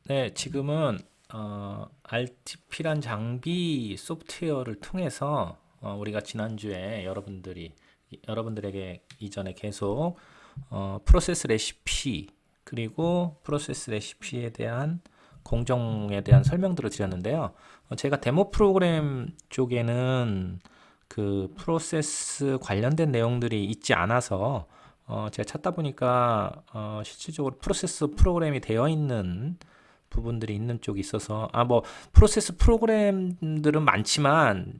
네, 지금은 RTP란 장비 소프트웨어를 통해서 우리가 지난주에 여러분들에게 이전에 계속 프로세스 레시피 그리고 프로세스 레시피에 대한 공정에 대한 설명들을 드렸는데요. 제가 데모 프로그램 쪽에는 그 프로세스 관련된 내용들이 있지 않아서 제가 찾다 보니까 실질적으로 프로세스 프로그램이 되어 있는 부분들이 있는 쪽이 있어서 뭐 프로세스 프로그램들은 많지만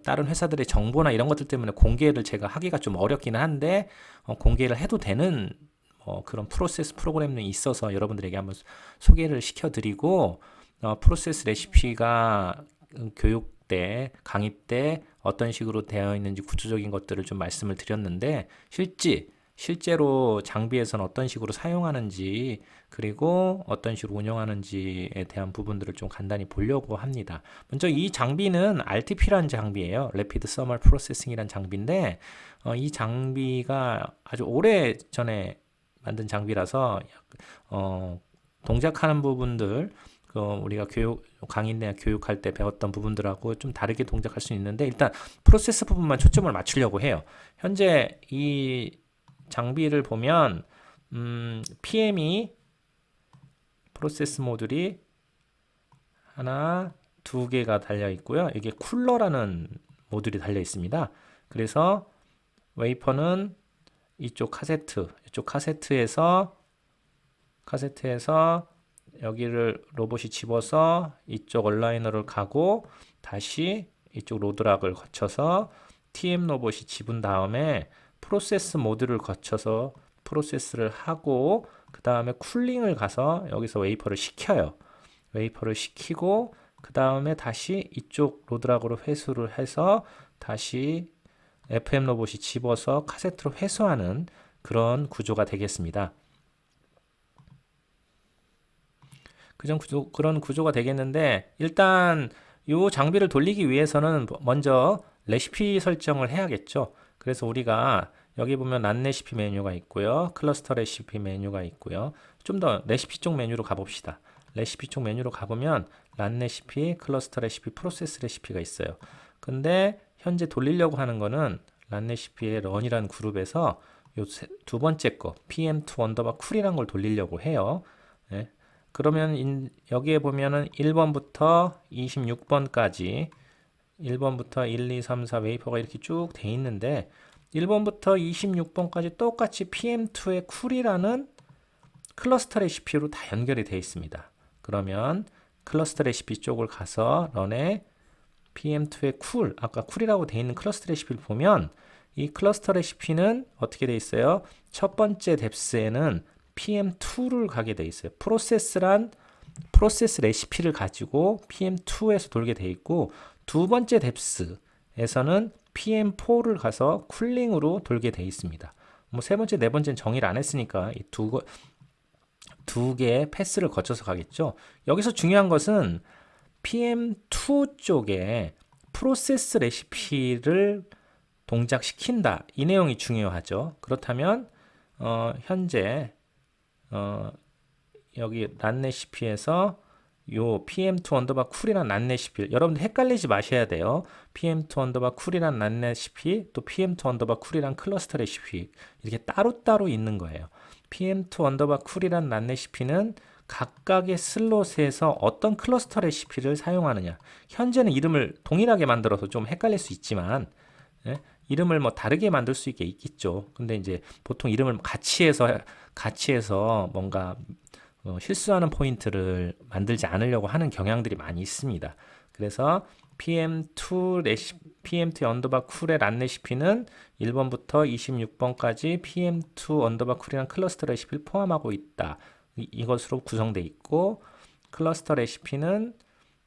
다른 회사들의 정보나 이런 것들 때문에 공개를 제가 하기가 좀 어렵기는 한데 공개를 해도 되는 그런 프로세스 프로그램이 있어서 여러분들에게 한번 소개를 시켜드리고 프로세스 레시피가 교육 때 강의 때 어떤 식으로 되어 있는지 구조적인 것들을 좀 말씀을 드렸는데 실제로 장비에서는 어떤 식으로 사용하는지 그리고 어떤 식으로 운영하는지에 대한 부분들을 좀 간단히 보려고 합니다. 먼저 이 장비는 RTP라는 장비예요. Rapid Thermal Processing이라는 장비인데 이 장비가 아주 오래 전에 만든 장비라서 동작하는 부분들 우리가 강의나 교육할 때 배웠던 부분들하고 좀 다르게 동작할 수 있는데 일단 프로세스 부분만 초점을 맞추려고 해요. 현재 이 장비를 보면 PM이 프로세스 모듈이 하나, 두 개가 달려 있고요. 이게 쿨러라는 모듈이 달려 있습니다. 그래서 웨이퍼는 이쪽 카세트에서 여기를 로봇이 집어서 이쪽 얼라이너를 가고 다시 이쪽 로드락을 거쳐서 TM 로봇이 집은 다음에 프로세스 모드를 거쳐서 프로세스를 하고 그 다음에 쿨링을 가서 여기서 웨이퍼를 식혀요. 웨이퍼를 식히고 그 다음에 다시 이쪽 로드락으로 회수를 해서 다시 FM 로봇이 집어서 카세트로 회수하는 그런 구조가 되겠습니다. 그런 구조가 되겠는데 일단 이 장비를 돌리기 위해서는 먼저 레시피 설정을 해야겠죠. 그래서 우리가 여기 보면 란 레시피 메뉴가 있고요. 클러스터 레시피 메뉴가 있고요. 좀 더 레시피 쪽 메뉴로 가봅시다. 레시피 쪽 메뉴로 가보면 란 레시피, 클러스터 레시피, 프로세스 레시피가 있어요. 근데 현재 돌리려고 하는 거는 란 레시피의 런이라는 그룹에서 요 두 번째 거 PM2 언더바 쿨이라는 걸 돌리려고 해요. 네. 그러면 여기에 보면은 1번부터 26번까지 1번부터 1, 2, 3, 4 웨이퍼가 이렇게 쭉 돼 있는데 1번부터 26번까지 똑같이 PM2의 쿨이라는 클러스터 레시피로 다 연결이 되어 있습니다. 그러면 클러스터 레시피 쪽을 가서 런에 PM2의 쿨, 아까 쿨이라고 되어 있는 클러스터 레시피를 보면 이 클러스터 레시피는 어떻게 되어 있어요? 첫 번째 뎁스에는 PM2를 가게 되어 있어요. 프로세스 레시피를 가지고 PM2에서 돌게 되어 있고 두 번째 뎁스에서는 PM4를 가서 쿨링으로 돌게 되어 있습니다. 뭐 세 번째, 네 번째는 정의를 안 했으니까 이 두 개의 패스를 거쳐서 가겠죠. 여기서 중요한 것은 PM2 쪽에 프로세스 레시피를 동작시킨다. 이 내용이 중요하죠. 그렇다면 현재 여기 란 레시피에서 요 PM2 언더바 쿨이란 란 레시피 여러분들 헷갈리지 마셔야 돼요. PM2 언더바 쿨이란 란 레시피 또 PM2 언더바 쿨이란 클러스터 레시피 이렇게 따로따로 있는 거예요. PM2 언더바 쿨이란 란 레시피는 각각의 슬롯에서 어떤 클러스터 레시피를 사용하느냐. 현재는 이름을 동일하게 만들어서 좀 헷갈릴 수 있지만 이름을 뭐 다르게 만들 수 있겠죠. 근데 이제 보통 이름을 같이 해서 뭔가 실수하는 포인트를 만들지 않으려고 하는 경향들이 많이 있습니다. 그래서 PM2 언더바 쿨의 란 레시피는 1번부터 26번까지 PM2 언더바 쿨이라는 클러스터 레시피를 포함하고 있다. 이것으로 구성되어 있고 클러스터 레시피는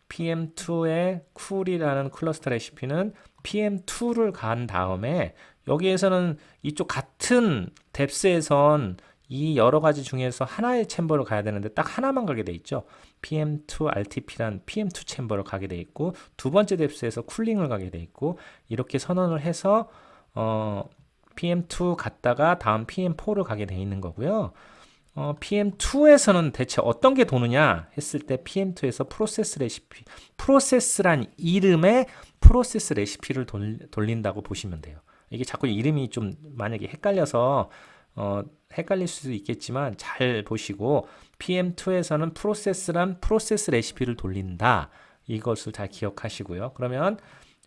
PM2의 쿨이라는 클러스터 레시피는 PM2를 간 다음에 여기에서는 이쪽 같은 뎁스에선 이 여러 가지 중에서 하나의 챔버를 가야 되는데 딱 하나만 가게 돼 있죠. PM2 RTP란 PM2 챔버를 가게 돼 있고 두 번째 뎁스에서 쿨링을 가게 돼 있고 이렇게 선언을 해서 PM2 갔다가 다음 PM4를 가게 돼 있는 거고요. PM2에서는 대체 어떤 게 도느냐 했을 때 PM2에서 프로세스 레시피, 프로세스란 이름의 프로세스 레시피를 돌린다고 보시면 돼요. 이게 자꾸 이름이 좀 만약에 헷갈려서 헷갈릴 수도 있겠지만 잘 보시고 PM2에서는 프로세스란 프로세스 레시피를 돌린다. 이것을 잘 기억하시고요. 그러면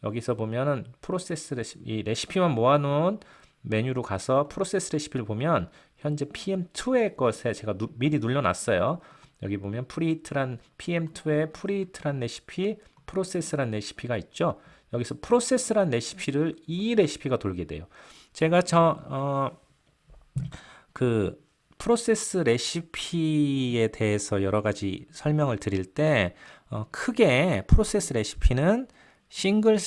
여기서 보면은 프로세스 레시피, 이 레시피만 모아놓은 메뉴로 가서 프로세스 레시피를 보면 현재 PM2의 것에 제가 미리 눌러놨어요. 여기 보면 프리히트란 PM2의 프리히트란 레시피, 프로세스란 레시피가 있죠. 여기서 프로세스란 레시피를 이 레시피가 돌게 돼요. 제가 그 프로세스 레시피에 대해서 여러 가지 설명을 드릴 때 크게 프로세스 레시피는 싱글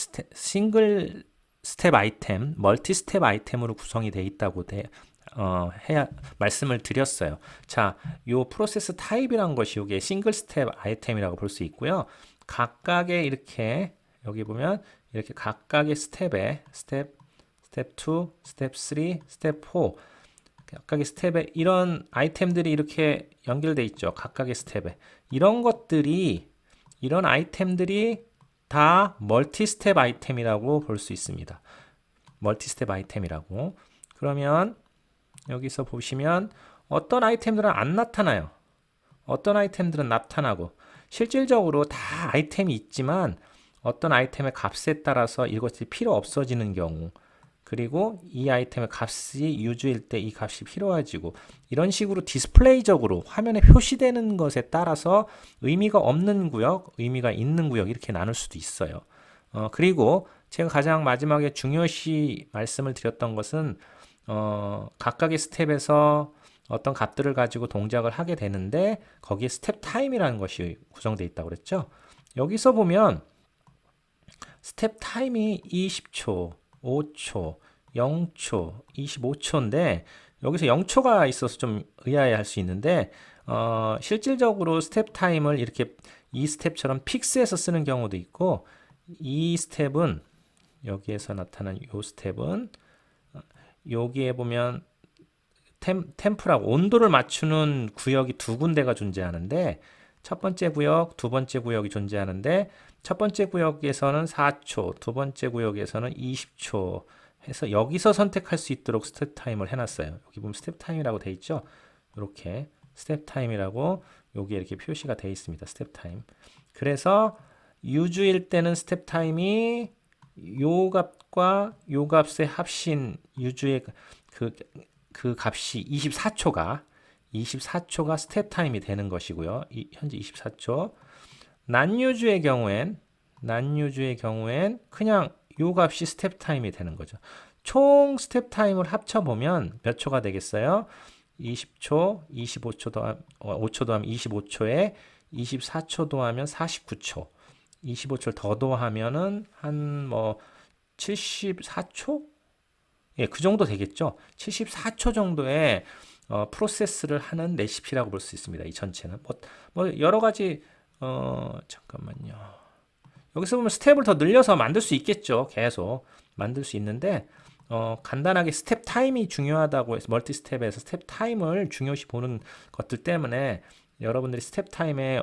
스텝 아이템, 멀티 스텝 아이템으로 구성이 되어 있다고 말씀을 드렸어요. 자, 요 프로세스 타입이란 것이 요게 싱글 스텝 아이템이라고 볼 수 있고요. 각각의 이렇게 여기 보면 이렇게 각각의 스텝에 스텝 2, 스텝 3, 스텝 4 각각의 스텝에 이런 아이템들이 이렇게 연결돼 있죠. 각각의 스텝에 이런 아이템들이 다 멀티 스텝 아이템이라고 볼 수 있습니다. 멀티 스텝 아이템이라고. 그러면 여기서 보시면 어떤 아이템들은 안 나타나요. 어떤 아이템들은 나타나고 실질적으로 다 아이템이 있지만 어떤 아이템의 값에 따라서 이것이 필요 없어지는 경우, 그리고 이 아이템의 값이 유주일 때 이 값이 필요해지고, 이런 식으로 디스플레이적으로 화면에 표시되는 것에 따라서 의미가 없는 구역, 의미가 있는 구역 이렇게 나눌 수도 있어요. 그리고 제가 가장 마지막에 중요시 말씀을 드렸던 것은 각각의 스텝에서 어떤 값들을 가지고 동작을 하게 되는데 거기에 스텝 타임이라는 것이 구성되어 있다고 그랬죠. 여기서 보면 스텝 타임이 20초, 5초, 0초, 25초인데 여기서 0초가 있어서 좀 의아해할 수 있는데 실질적으로 스텝 타임을 이렇게 이 스텝처럼 픽스해서 쓰는 경우도 있고, 이 스텝은 여기에서 나타난 이 스텝은 여기에 보면 템프라고 온도를 맞추는 구역이 두 군데가 존재하는데 첫 번째 구역, 두 번째 구역이 존재하는데 첫 번째 구역에서는 4초, 두 번째 구역에서는 20초 해서 여기서 선택할 수 있도록 스텝 타임을 해놨어요. 여기 보면 스텝 타임이라고 돼 있죠. 이렇게 스텝 타임이라고 여기 이렇게 표시가 돼 있습니다. 스텝 타임. 그래서 유주일 때는 스텝 타임이 요 값과 요 값의 합신 유주의 그 값이 24초가 스텝 타임이 되는 것이고요. 현재 24초. 난유주의 경우엔 그냥 요 값이 스텝 타임이 되는 거죠. 총 스텝 타임을 합쳐보면 몇 초가 되겠어요? 20초, 25초 더하면 5초 더하면 25초에 24초 더하면 49초. 25초를 더 더하면은 한 74초? 예, 그 정도 되겠죠. 74초 정도의 프로세스를 하는 레시피라고 볼 수 있습니다. 이 전체는 여러 가지 잠깐만요. 여기서 보면 스텝을 더 늘려서 만들 수 있겠죠. 계속 만들 수 있는데 간단하게 스텝 타임이 중요하다고 해서 멀티 스텝에서 스텝 타임을 중요시 보는 것들 때문에 여러분들이 스텝 타임에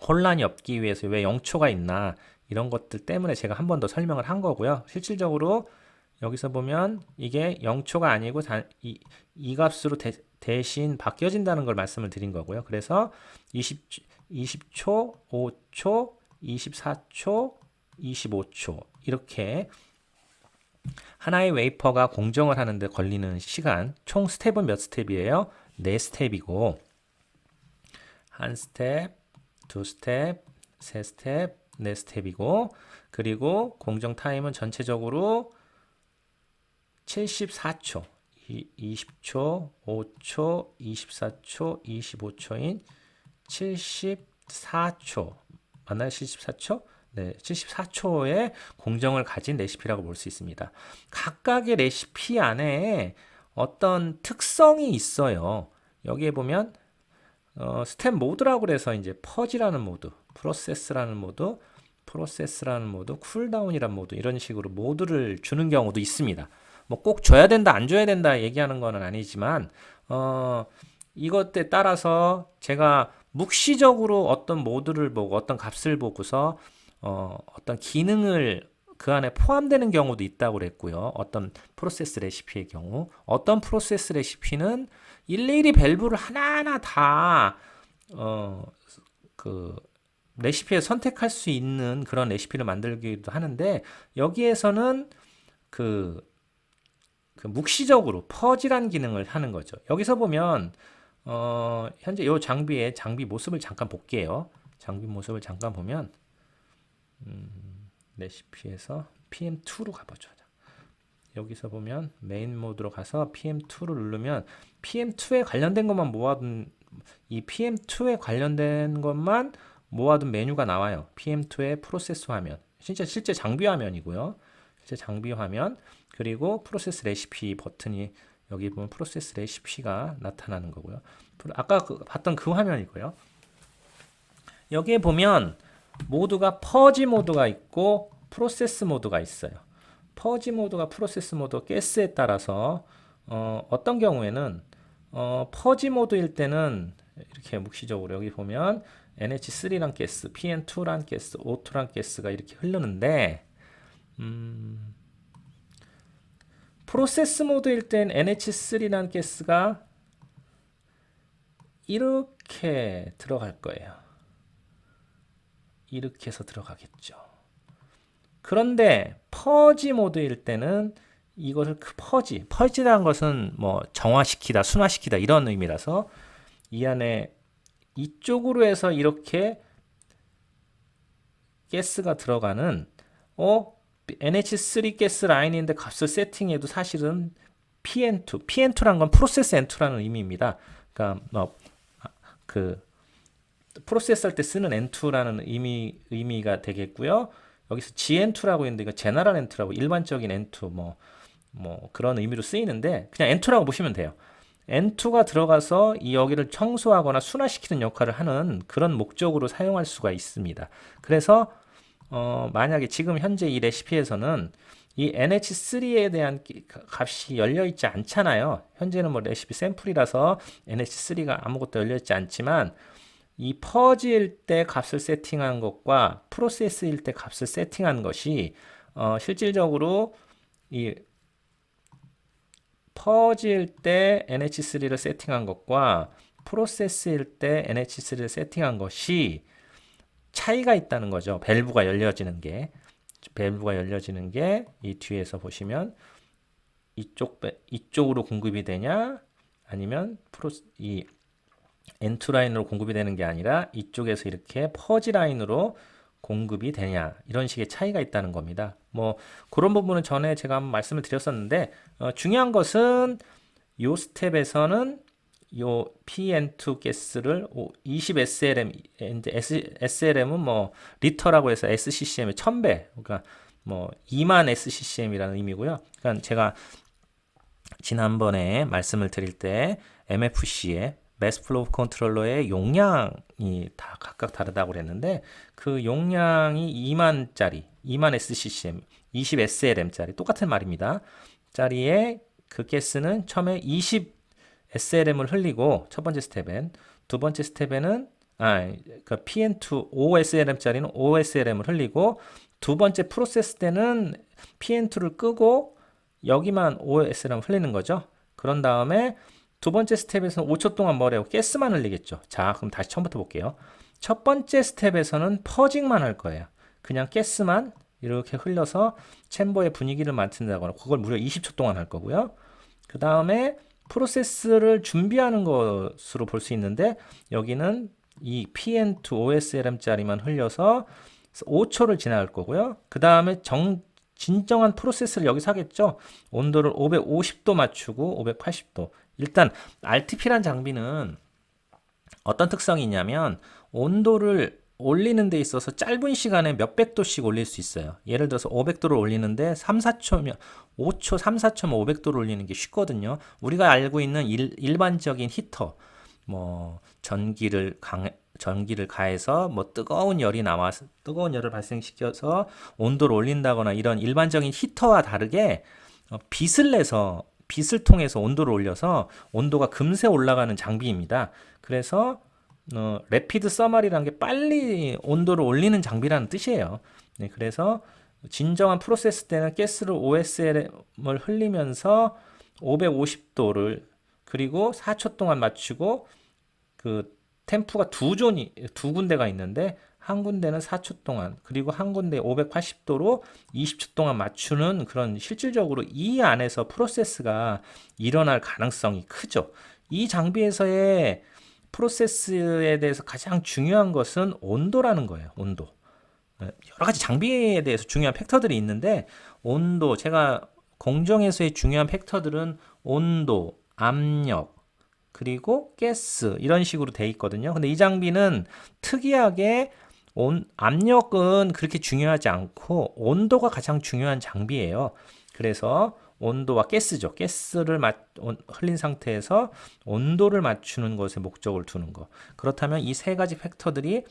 혼란이 없기 위해서 왜 0초가 있나 이런 것들 때문에 제가 한 번 더 설명을 한 거고요. 실질적으로 여기서 보면 이게 0초가 아니고 이 값으로 대신 바뀌어진다는 걸 말씀을 드린 거고요. 그래서 20초, 5초, 24초, 25초 이렇게 하나의 웨이퍼가 공정을 하는데 걸리는 시간, 총 스텝은 몇 스텝이에요? 4스텝이고 한 스텝, 두 스텝, 세 스텝, 네 스텝이고, 그리고 공정 타임은 전체적으로 74초, 20초, 5초, 24초, 25초인 74초. 맞나요? 74초? 네, 74초의 공정을 가진 레시피라고 볼 수 있습니다. 각각의 레시피 안에 어떤 특성이 있어요. 여기에 보면 스텝 모드라고 그래서 이제 퍼지라는 모드, 프로세스라는 모드, 쿨다운이라는 모드 이런 식으로 모드를 주는 경우도 있습니다. 뭐 꼭 줘야 된다, 안 줘야 된다 얘기하는 거는 아니지만, 이것에 따라서 제가 묵시적으로 어떤 모드를 보고 어떤 값을 보고서 어떤 기능을 그 안에 포함되는 경우도 있다고 그랬고요. 어떤 프로세스 레시피의 경우, 어떤 프로세스 레시피는 일일이 밸브를 하나하나 다 그 레시피에 선택할 수 있는 그런 레시피를 만들기도 하는데, 여기에서는 그 묵시적으로 퍼지란 기능을 하는 거죠. 여기서 보면 현재 이 장비의 장비 모습을 잠깐 볼게요. 장비 모습을 잠깐 보면 레시피에서 PM2로 가보죠. 여기서 보면 메인 모드로 가서 PM2를 누르면 PM2에 관련된 것만 모아둔, 이 PM2에 관련된 것만 모아둔 메뉴가 나와요. PM2의 프로세스 화면, 실제 장비 화면이고요. 실제 장비 화면, 그리고 프로세스 레시피 버튼이 여기 보면 프로세스 레시피가 나타나는 거고요. 아까 봤던 그 화면이고요. 여기에 보면 모드가 퍼지 모드가 있고 프로세스 모드가 있어요. 퍼지 모드가 프로세스 모드 가스에 따라서 어떤 경우에는 퍼지 모드일 때는 이렇게 묵시적으로 여기 보면 NH3란 가스, PN2란 가스, O2란 가스가 이렇게 흐르는데, 프로세스 모드일 땐 NH3란 가스가 이렇게 들어갈 거예요. 이렇게 해서 들어가겠죠. 그런데 퍼지 모드일 때는 이것을 퍼지라는 것은 뭐 정화시키다, 순화시키다 이런 의미라서 이 안에 이쪽으로 해서 이렇게 가스가 들어가는 NH3 가스 라인인데 값을 세팅해도 사실은 PN2란 건 프로세스 N2라는 의미입니다. 그러니까 그 프로세스 할 때 쓰는 N2라는 의미가 되겠고요. 여기서 GN2라고 있는데 이거 제너럴 N2라고 일반적인 N2 뭐 그런 의미로 쓰이는데 그냥 N2라고 보시면 돼요. N2가 들어가서 이 여기를 청소하거나 순화시키는 역할을 하는 그런 목적으로 사용할 수가 있습니다. 그래서 만약에 지금 현재 이 레시피에서는 이 NH3에 대한 값이 열려있지 않잖아요. 현재는 뭐 레시피 샘플이라서 NH3가 아무것도 열려있지 않지만, 이 퍼지일 때 값을 세팅한 것과 프로세스일 때 값을 세팅한 것이 실질적으로 이 퍼지일 때 NH3를 세팅한 것과 프로세스일 때 NH3를 세팅한 것이 차이가 있다는 거죠. 밸브가 열려지는 게 이 뒤에서 보시면 이쪽으로 공급이 되냐, 아니면 이 N2 라인으로 공급이 되는 게 아니라 이쪽에서 이렇게 퍼지 라인으로 공급이 되냐, 이런 식의 차이가 있다는 겁니다. 뭐 그런 부분은 전에 제가 한번 말씀을 드렸었는데, 중요한 것은 이 스텝에서는 요 PN2 가스를 20 SLM, SLM은 뭐 리터라고 해서 SCCM의 1000배, 그러니까 뭐 2만 SCCM이라는 의미고요. 그러니까 제가 지난번에 말씀을 드릴 때 MFC의 매스 플로우 컨트롤러의 용량이 다 각각 다르다고 그랬는데, 그 용량이 2만 SCCM, 20 SLM짜리 똑같은 말입니다. 짜리의 그 가스는 처음에 20 SLM을 흘리고 첫 번째 스텝엔, 두 번째 스텝에는 그 PN2 5SLM짜리는 5SLM을 흘리고, 두 번째 프로세스 때는 PN2를 끄고 여기만 5SLM 흘리는 거죠. 그런 다음에 두 번째 스텝에서는 5초 동안 뭐래요? 가스만 흘리겠죠. 자, 그럼 다시 처음부터 볼게요. 첫 번째 스텝에서는 퍼징만 할 거예요. 그냥 가스만 이렇게 흘려서 챔버의 분위기를 맡는다거나, 그걸 무려 20초 동안 할 거고요. 그 다음에 프로세스를 준비하는 것으로 볼 수 있는데, 여기는 이 PN2 OSLM짜리만 흘려서 5초를 지나갈 거고요. 그 다음에 진정한 프로세스를 여기서 하겠죠. 온도를 550도 맞추고 580도. 일단 RTP란 장비는 어떤 특성이 있냐면, 온도를 올리는 데 있어서 짧은 시간에 몇백 도씩 올릴 수 있어요. 예를 들어서 500도를 올리는데 3, 4초면 5초, 3, 4초면 500도를 올리는 게 쉽거든요. 우리가 알고 있는 일반적인 히터, 뭐 전기를 가해서 뭐 뜨거운 열이 나와서 뜨거운 열을 발생시켜서 온도를 올린다거나 이런 일반적인 히터와 다르게 빛을 내서 빛을 통해서 온도를 올려서 온도가 금세 올라가는 장비입니다. 그래서 래피드 서머리라는 게 빨리 온도를 올리는 장비라는 뜻이에요. 네, 그래서 진정한 프로세스 때는 가스를 OSM을 흘리면서 550도를 그리고 4초 동안 맞추고 그 템프가 두 군데가 있는데 한 군데는 4초 동안 그리고 한 군데 580도로 20초 동안 맞추는 그런 실질적으로 이 안에서 프로세스가 일어날 가능성이 크죠. 이 장비에서의 프로세스에 대해서 가장 중요한 것은 온도라는 거예요. 온도. 여러 가지 장비에 대해서 중요한 팩터들이 있는데 온도, 제가 공정에서의 중요한 팩터들은 온도, 압력, 그리고 가스 이런 식으로 돼 있거든요. 근데 이 장비는 특이하게 압력은 그렇게 중요하지 않고 온도가 가장 중요한 장비예요. 그래서 온도와 가스죠. 가스를 흘린 상태에서 온도를 맞추는 것에 목적을 두는 거. 그렇다면 이 세 가지 팩터들이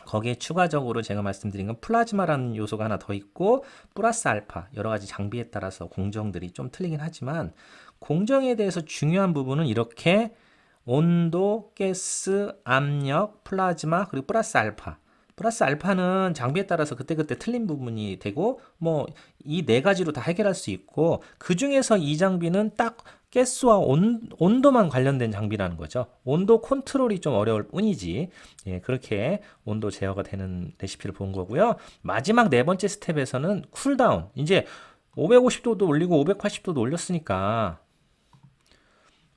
거기에 추가적으로 제가 말씀드린 건 플라즈마라는 요소가 하나 더 있고 플러스 알파 여러 가지 장비에 따라서 공정들이 좀 틀리긴 하지만 공정에 대해서 중요한 부분은 이렇게 온도, 가스, 압력, 플라즈마 그리고 플러스 알파. 플러스 알파는 장비에 따라서 그때그때 틀린 부분이 되고 뭐 이 네 가지로 다 해결할 수 있고 그 중에서 이 장비는 딱 가스와 온도만 관련된 장비라는 거죠. 온도 컨트롤이 좀 어려울 뿐이지. 예, 그렇게 온도 제어가 되는 레시피를 본 거고요. 마지막 네 번째 스텝에서는 쿨다운. 이제 550도도 올리고 580도도 올렸으니까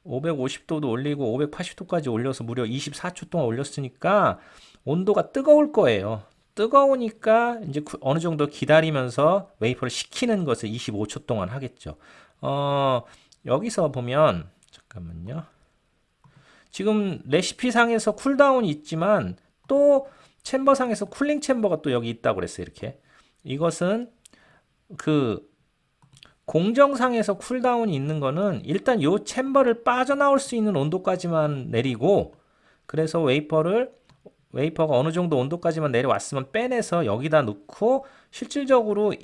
550도도 올리고 580도까지 올려서 무려 24초 동안 올렸으니까 온도가 뜨거울 거예요. 뜨거우니까 이제 어느 정도 기다리면서 웨이퍼를 식히는 것을 25초 동안 하겠죠. 여기서 보면 잠깐만요. 지금 레시피 상에서 쿨다운이 있지만 또 챔버 상에서 쿨링 챔버가 또 여기 있다고 그랬어요. 이렇게. 이것은 그 공정상에서 쿨다운이 있는 거는 일단 요 챔버를 빠져나올 수 있는 온도까지만 내리고 그래서 웨이퍼가 어느 정도 온도까지만 내려왔으면 빼내서 여기다 넣고 실질적으로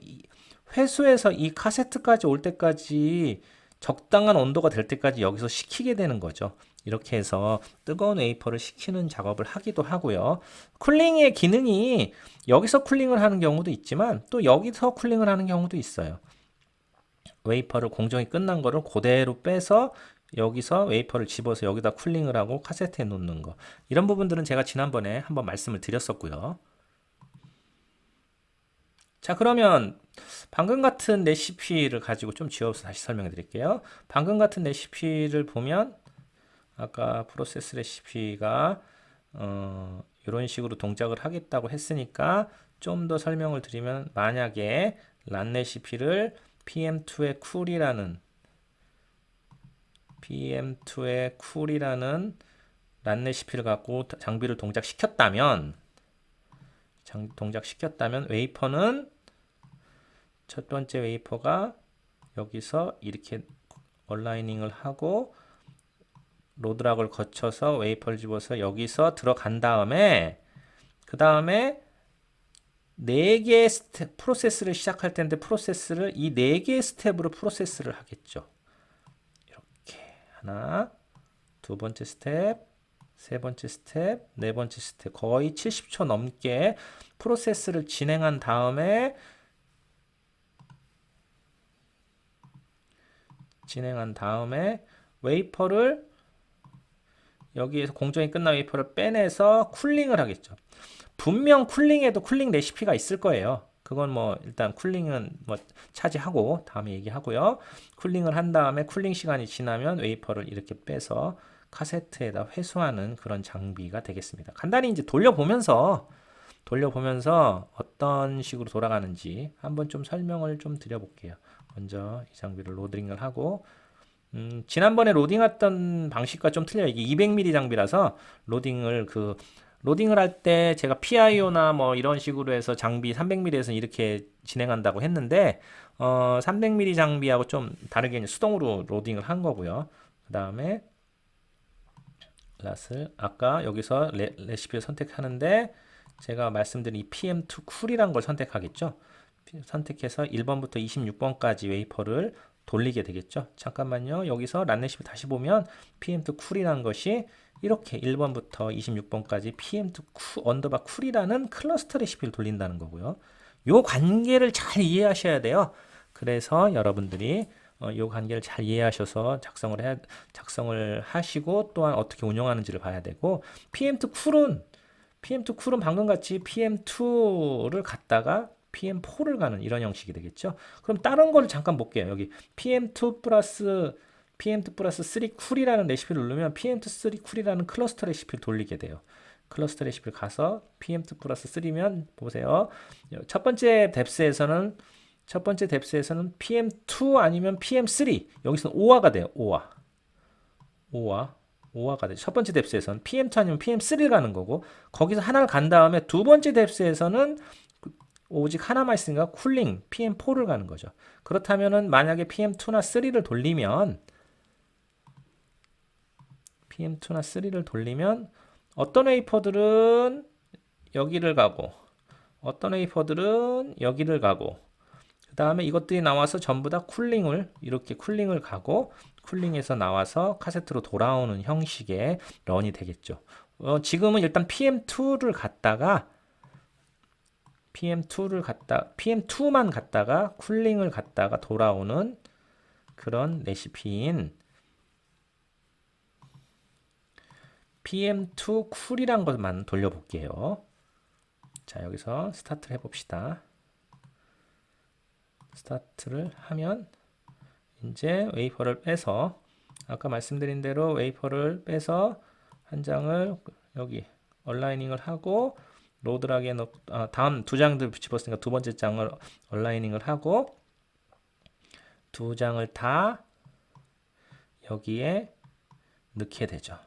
회수해서 이 카세트까지 올 때까지 적당한 온도가 될 때까지 여기서 식히게 되는 거죠. 이렇게 해서 뜨거운 웨이퍼를 식히는 작업을 하기도 하고요. 쿨링의 기능이 여기서 쿨링을 하는 경우도 있지만 또 여기서 쿨링을 하는 경우도 있어요. 웨이퍼를 공정이 끝난 거를 그대로 빼서 여기서 웨이퍼를 집어서 여기다 쿨링을 하고 카세트에 놓는 거. 이런 부분들은 제가 지난번에 한번 말씀을 드렸었고요. 자, 그러면 방금 같은 레시피를 가지고 좀 지워서 다시 설명해 드릴게요. 방금 같은 레시피를 보면 아까 프로세스 레시피가 이런 식으로 동작을 하겠다고 했으니까 좀 더 설명을 드리면 만약에 란 레시피를 PM2의 쿨이라는 란 레시피를 갖고 장비를 동작시켰다면 웨이퍼는 첫 번째 웨이퍼가 여기서 이렇게 얼라이닝을 하고 로드락을 거쳐서 웨이퍼를 집어서 여기서 들어간 다음에 그 다음에 4개의 프로세스를 시작할 텐데 이 4개의 스텝으로 프로세스를 하겠죠. 이렇게 하나, 두 번째 스텝, 세 번째 스텝, 네 번째 스텝 거의 70초 넘게 프로세스를 진행한 다음에 웨이퍼를 여기에서 공정이 끝난 웨이퍼를 빼내서 쿨링을 하겠죠. 분명 쿨링에도 쿨링 레시피가 있을 거예요. 그건 뭐 일단 쿨링은 뭐 차지하고 다음에 얘기하고요. 쿨링을 한 다음에 쿨링 시간이 지나면 웨이퍼를 이렇게 빼서 카세트에다 회수하는 그런 장비가 되겠습니다. 간단히 이제 돌려보면서 어떤 식으로 돌아가는지 한번 좀 설명을 좀 드려볼게요. 먼저 이 장비를 로딩을 하고 지난번에 로딩했던 방식과 좀 틀려요. 이게 200mm 장비라서 로딩을 할 때 제가 PIO나 뭐 이런 식으로 해서 장비 300mm에서 이렇게 진행한다고 했는데 300mm 장비하고 좀 다르게 수동으로 로딩을 한 거고요. 그 다음에 랏을 아까 여기서 레시피를 선택하는데 제가 말씀드린 이 PM2 쿨이란 걸 선택하겠죠. 선택해서 1번부터 26번까지 웨이퍼를 돌리게 되겠죠. 잠깐만요. 여기서 란레시피 다시 보면 PM2 쿨이라는 것이 이렇게 1번부터 26번까지 PM2 언더바 쿨이라는 클러스터 레시피를 돌린다는 거고요. 요 관계를 잘 이해하셔야 돼요. 그래서 여러분들이 요 관계를 잘 이해하셔서 작성을 하시고 또한 어떻게 운영하는지를 봐야 되고 PM2 쿨은 방금 같이 PM2를 갖다가 PM4를 가는 이런 형식이 되겠죠. 그럼 다른 거를 잠깐 볼게요. 여기 PM2 플러스 3 쿨이라는 레시피를 누르면 PM2 3 쿨이라는 클러스터 레시피를 돌리게 돼요. 클러스터 레시피를 가서 PM2 플러스 3면 보세요. 첫 번째 뎁스에서는 PM2 아니면 PM3 여기서는 5화가 돼요. 5화가 돼요. 첫 번째 뎁스에서는 PM2 아니면 PM3를 가는 거고 거기서 하나를 간 다음에 두 번째 뎁스에서는 오직 하나만 있으니까 쿨링 PM4를 가는 거죠. 그렇다면은 만약에 PM2나 3를 돌리면 어떤 웨이퍼들은 여기를 가고 어떤 웨이퍼들은 여기를 가고 그 다음에 이것들이 나와서 전부 다 이렇게 쿨링을 가고 쿨링에서 나와서 카세트로 돌아오는 형식의 런이 되겠죠. 지금은 일단 PM2만 갔다가 쿨링을 갔다가 돌아오는 그런 레시피인 PM2 쿨이란 것만 돌려볼게요. 자, 여기서 스타트를 해봅시다. 스타트를 하면 이제 웨이퍼를 빼서 아까 말씀드린 대로 웨이퍼를 빼서 한 장을 여기 얼라이닝을 하고 로드락에 다음 두 장들 집었으니까 두 번째 장을 얼라이닝을 하고 두 장을 다 여기에 넣게 되죠.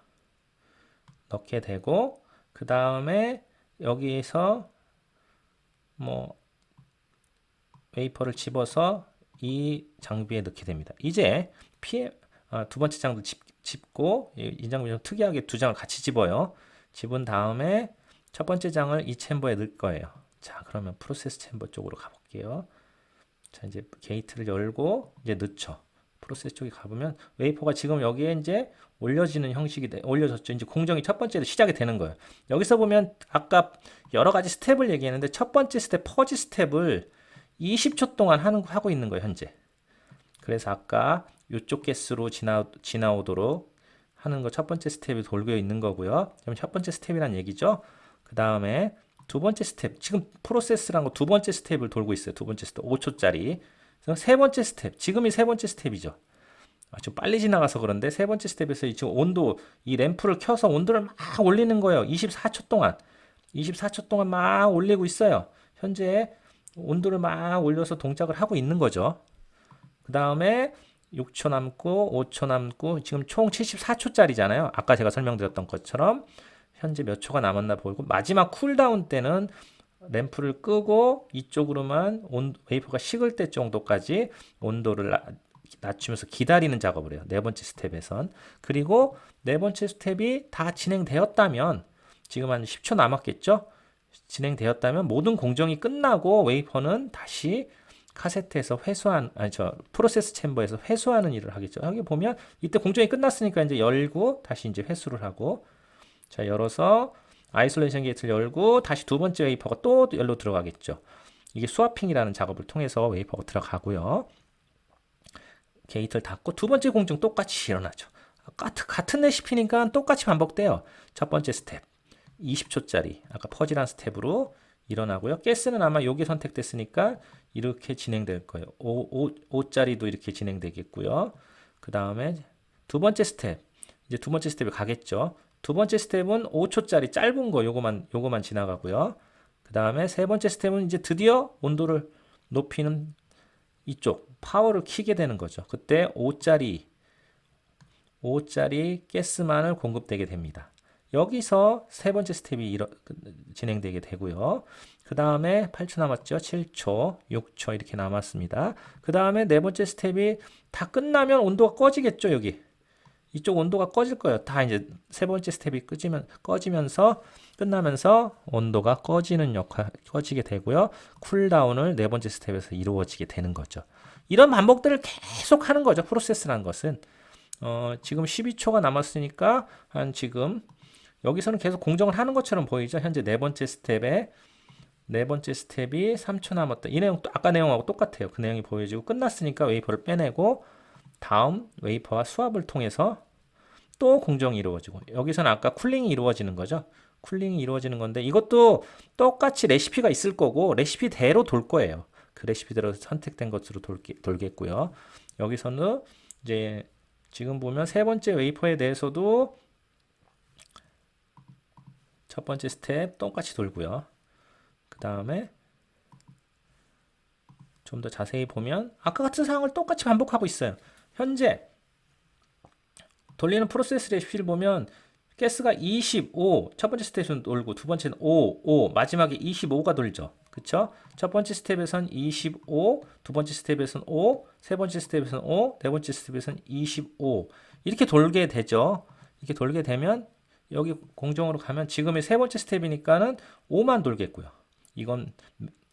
넣게 되고 그 다음에 여기에서 웨이퍼를 집어서 이 장비에 넣게 됩니다. 이제 두 번째 장도 집고 이 장비 좀 특이하게 두 장을 같이 집어요. 집은 다음에 첫 번째 장을 이 챔버에 넣을 거예요. 자, 그러면 프로세스 챔버 쪽으로 가볼게요. 자, 이제 게이트를 열고 이제 넣죠. 프로세스 쪽에 가보면 웨이퍼가 지금 여기에 이제 올려지는 형식이 올려졌죠. 이제 공정이 첫 번째로 시작이 되는 거예요. 여기서 보면 아까 여러 가지 스텝을 얘기했는데 첫 번째 스텝 퍼지 스텝을 20초 동안 하고 있는 거예요, 현재. 그래서 아까 이쪽 개수로 지나오도록 하는 거 첫 번째 스텝이 돌고 있는 거고요. 그럼 첫 번째 스텝이란 얘기죠. 그 다음에 두 번째 스텝, 지금 프로세스란 거 두 번째 스텝을 돌고 있어요. 두 번째 스텝 5초짜리. 세 번째 스텝, 지금이 세 번째 스텝이죠. 좀 빨리 지나가서 그런데 세 번째 스텝에서 지금 이 램프를 켜서 온도를 막 올리는 거예요. 24초 동안 막 올리고 있어요. 현재 온도를 막 올려서 동작을 하고 있는 거죠. 그 다음에 6초 남고 5초 남고 지금 총 74초짜리잖아요. 아까 제가 설명드렸던 것처럼 현재 몇 초가 남았나 보이고 마지막 쿨다운 때는 램프를 끄고 이쪽으로만 웨이퍼가 식을 때 정도까지 온도를 낮추면서 기다리는 작업을 해요. 네 번째 스텝에선. 그리고 네 번째 스텝이 다 진행되었다면 지금 한 10초 남았겠죠? 진행되었다면 모든 공정이 끝나고 웨이퍼는 다시 카세트에서 프로세스 챔버에서 회수하는 일을 하겠죠. 여기 보면 이때 공정이 끝났으니까 이제 열고 다시 이제 회수를 하고 자, 열어서 아이솔레이션 게이트를 열고 다시 두 번째 웨이퍼가 또 열로 들어가겠죠. 이게 스와핑이라는 작업을 통해서 웨이퍼가 들어가고요. 게이트를 닫고 두 번째 공정 똑같이 일어나죠. 같은 레시피니까 똑같이 반복돼요. 첫 번째 스텝 20초짜리 아까 퍼지란 스텝으로 일어나고요. 가스는 아마 여기 선택됐으니까 이렇게 진행될 거예요. 5짜리도 이렇게 진행되겠고요. 그 다음에 두 번째 스텝 이제 두 번째 스텝에 가겠죠. 두 번째 스텝은 5초짜리 짧은 거 요거만 지나가고요. 그 다음에 세 번째 스텝은 이제 드디어 온도를 높이는 이쪽 파워를 키게 되는 거죠. 그때 5짜리 가스만을 공급되게 됩니다. 여기서 세 번째 스텝이 진행되게 되고요. 그 다음에 8초 남았죠. 7초, 6초 이렇게 남았습니다. 그 다음에 네 번째 스텝이 다 끝나면 온도가 꺼지겠죠. 여기 이쪽 온도가 꺼질 거예요. 다 이제 세 번째 스텝이 꺼지면서 끝나면서 온도가 꺼지게 되고요. 쿨다운을 네 번째 스텝에서 이루어지게 되는 거죠. 이런 반복들을 계속 하는 거죠. 프로세스라는 것은. 지금 12초가 남았으니까 지금 여기서는 계속 공정을 하는 것처럼 보이죠. 현재 네 번째 스텝이 3초 남았다. 이 내용 아까 내용하고 똑같아요. 그 내용이 보여지고 끝났으니까 웨이퍼를 빼내고 다음 웨이퍼와 수압을 통해서 또 공정이 이루어지고 여기서는 아까 쿨링이 이루어지는 거죠. 쿨링이 이루어지는 건데 이것도 똑같이 레시피가 있을 거고 레시피대로 돌 거예요. 그 레시피대로 선택된 것으로 돌겠고요. 여기서는 이제 지금 보면 세 번째 웨이퍼에 대해서도 첫 번째 스텝 똑같이 돌고요. 그 다음에 좀 더 자세히 보면 아까 같은 상황을 똑같이 반복하고 있어요. 현재 돌리는 프로세스 레시피를 보면 가스가 25, 첫 번째 스텝은 돌고 두 번째는 5, 마지막에 25가 돌죠. 그쵸? 첫 번째 스텝에선 25, 두 번째 스텝에선 5, 세 번째 스텝에선 5, 네 번째 스텝에선 25 이렇게 돌게 되죠. 이렇게 돌게 되면 여기 공정으로 가면 지금의 세 번째 스텝이니까는 5만 돌겠고요. 이건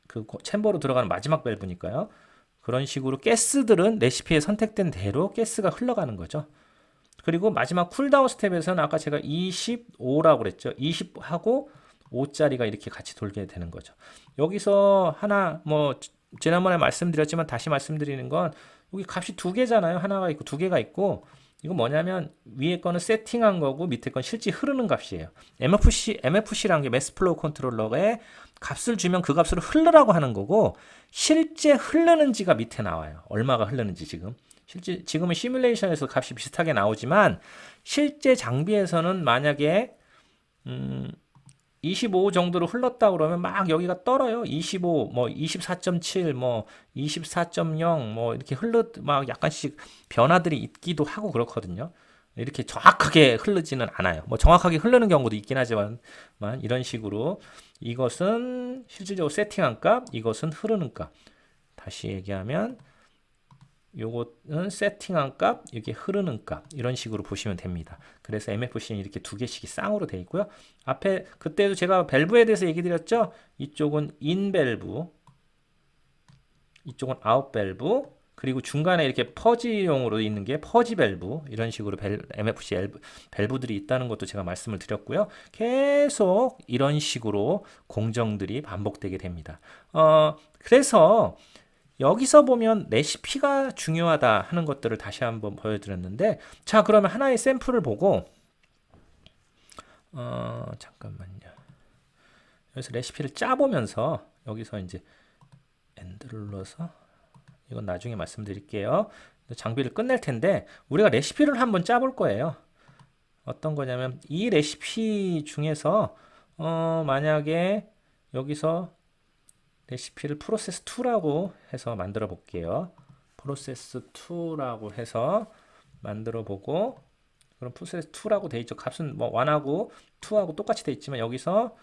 그 챔버로 들어가는 마지막 밸브니까요. 그런 식으로 가스들은 레시피에 선택된 대로 가스가 흘러가는 거죠. 그리고 마지막 쿨다운 스텝에서는 아까 제가 25라고 그랬죠. 20하고 5짜리가 이렇게 같이 돌게 되는 거죠. 여기서 하나 지난번에 말씀드렸지만 다시 말씀드리는 건 여기 값이 두 개잖아요. 하나가 있고 두 개가 있고 이건 뭐냐면 위에 거는 세팅한 거고 밑에 건 실제 흐르는 값이에요. MFC라는 게 매스 플로우 컨트롤러에 값을 주면 그 값으로 흐르라고 하는 거고 실제 흐르는지가 밑에 나와요. 얼마가 흐르는지 지금은 시뮬레이션에서 값이 비슷하게 나오지만 실제 장비에서는 만약에 25 정도로 흘렀다 그러면 막 여기가 떨어요. 25, 24.7, 24.0 이렇게 막 약간씩 변화들이 있기도 하고 그렇거든요. 이렇게 정확하게 흐르지는 않아요. 정확하게 흐르는 경우도 있긴 하지만 이런 식으로 이것은 실질적으로 세팅한 값, 이것은 흐르는 값. 다시 얘기하면 요거는 세팅한 값, 이게 흐르는 값 이런 식으로 보시면 됩니다. 그래서 MFC는 이렇게 두 개씩이 쌍으로 되어 있고요. 앞에 그때도 제가 밸브에 대해서 얘기 드렸죠. 이쪽은 인 밸브, 이쪽은 아웃 밸브, 그리고 중간에 이렇게 퍼지용으로 있는 게 퍼지 밸브 이런 식으로 MFC 밸브들이 있다는 것도 제가 말씀을 드렸고요. 계속 이런 식으로 공정들이 반복되게 됩니다. 그래서 여기서 보면 레시피가 중요하다 하는 것들을 다시 한번 보여드렸는데 자 그러면 하나의 샘플을 보고 잠깐만요. 여기서 레시피를 짜보면서 여기서 이제 엔드를 눌러서 이건 나중에 말씀드릴게요. 장비를 끝낼 텐데 우리가 레시피를 한번 짜볼 거예요. 어떤 거냐면 이 레시피 중에서 만약에 여기서 레시피를 프로세스 2라고 해서 만들어 볼게요. 프로세스 2라고 해서 만들어 보고 그럼 프로세스 2라고 돼 있죠. 값은 1하고 2하고 똑같이 돼 있지만 여기서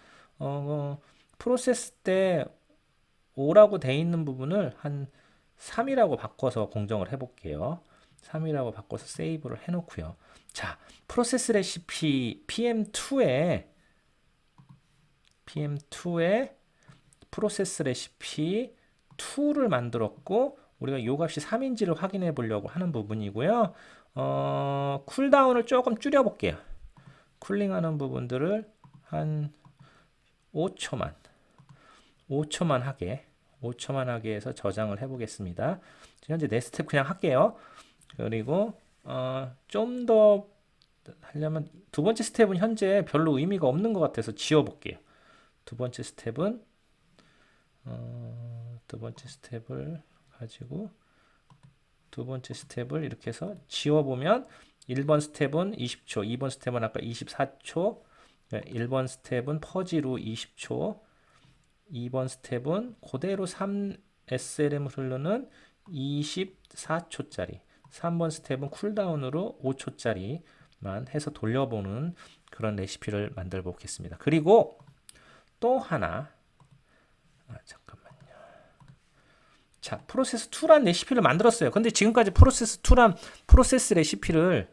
프로세스 때 5라고 돼 있는 부분을 한 3이라고 바꿔서 공정을 해 볼게요. 3이라고 바꿔서 세이브를 해 놓고요. 자, 프로세스 레시피 PM2에 프로세스 레시피 2를 만들었고 우리가 이 값이 3인지를 확인해 보려고 하는 부분이고요. 쿨다운을 조금 줄여 볼게요. 쿨링하는 부분들을 한 5초만 하게 해서 저장을 해 보겠습니다. 현재 네 스텝 그냥 할게요. 그리고 좀 더 하려면 두 번째 스텝은 현재 별로 의미가 없는 것 같아서 지워 볼게요. 두 번째 스텝을 가지고 두 번째 스텝을 이렇게 해서 지워보면 1번 스텝은 20초, 2번 스텝은 아까 24초, 1번 스텝은 퍼지로 20초, 2번 스텝은 그대로 3SLM을 흐르는 24초짜리, 3번 스텝은 쿨다운으로 5초짜리만 해서 돌려보는 그런 레시피를 만들어 보겠습니다. 그리고 또 하나 잠깐만요. 자, 프로세스 2란 레시피를 만들었어요. 근데 지금까지 프로세스 2란 프로세스 레시피를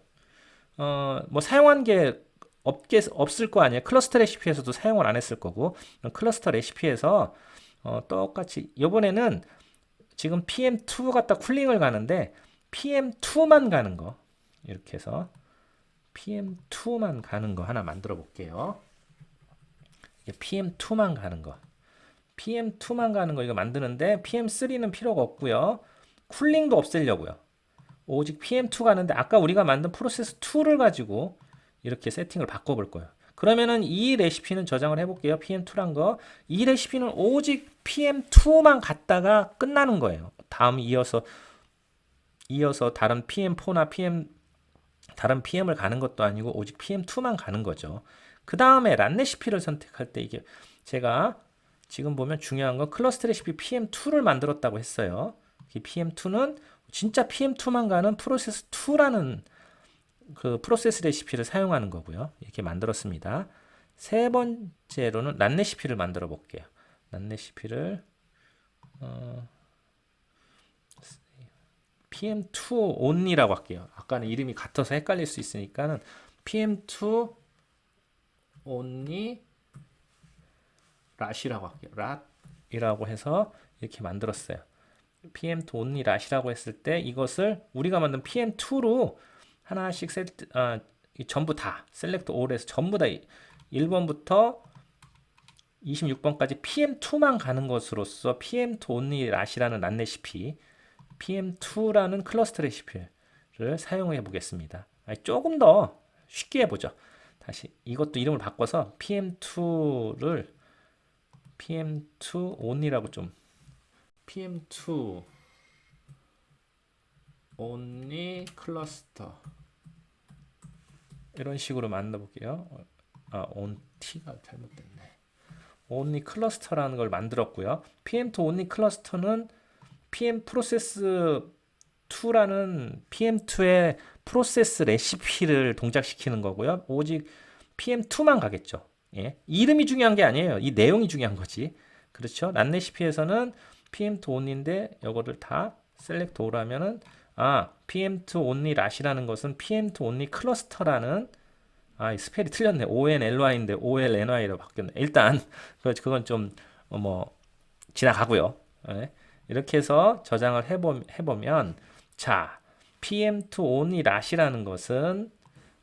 뭐 사용한 게 없을 거 아니에요. 클러스터 레시피에서도 사용을 안 했을 거고. 클러스터 레시피에서 똑같이 이번에는 지금 PM2 갖다 쿨링을 가는데 PM2만 가는 거 이렇게 해서 PM2만 가는 거 하나 만들어 볼게요. 이게 PM2만 가는 거. PM2만 가는 거 이거 만드는데 PM3는 필요가 없고요. 쿨링도 없애려고요. 오직 PM2 가는데 아까 우리가 만든 프로세스 2를 가지고 이렇게 세팅을 바꿔볼 거예요. 그러면은 이 레시피는 저장을 해볼게요. PM2란 거. 이 레시피는 오직 PM2만 갔다가 끝나는 거예요. 다음 이어서 다른 PM4나 다른 PM을 가는 것도 아니고 오직 PM2만 가는 거죠. 그 다음에 란 레시피를 선택할 때 이게 제가 지금 보면 중요한 건 클러스터 레시피 PM2를 만들었다고 했어요. 이 PM2는 진짜 PM2만 가는 프로세스 2라는 그 프로세스 레시피를 사용하는 거고요. 이렇게 만들었습니다. 세 번째로는 란 레시피를 만들어 볼게요. 란 레시피를 PM2 only라고 할게요. 아까는 이름이 같아서 헷갈릴 수 있으니까는 PM2 only lat이라고 할게요. lat이라고 해서 이렇게 만들었어요. PM2 only lat이라고 했을 때 이것을 우리가 만든 PM2로 하나씩 전부 다 셀렉트 all에서 전부 다 1번부터 26번까지 PM2만 가는 것으로서 PM2 only lat이라는 란 레시피 PM2라는 클러스터 레시피를 사용해 보겠습니다. 조금 더 쉽게 해보죠. 다시 이것도 이름을 바꿔서 PM2 only라고 좀 PM2 only 클러스터 이런 식으로 만들어 볼게요. onT가 잘못됐네. only 클러스터라는 걸 만들었고요. PM2 only 클러스터는 PM 프로세스 2라는 PM2의 프로세스 레시피를 동작시키는 거고요. 오직 PM2만 가겠죠. 예. 이름이 중요한 게 아니에요. 이 내용이 중요한 거지. 그렇죠? 란 레시피에서는 PM2 only인데 이거를 다 셀렉트 all 하면은 PM2 only lat이라는 것은 PM2 only 클러스터라는 스펠이 틀렸네. ONLY인데 OLNY로 바뀌었네. 일단 그건 좀 지나가고요. 예. 이렇게 해서 저장을 해보면 자 PM2 only lat이라는 것은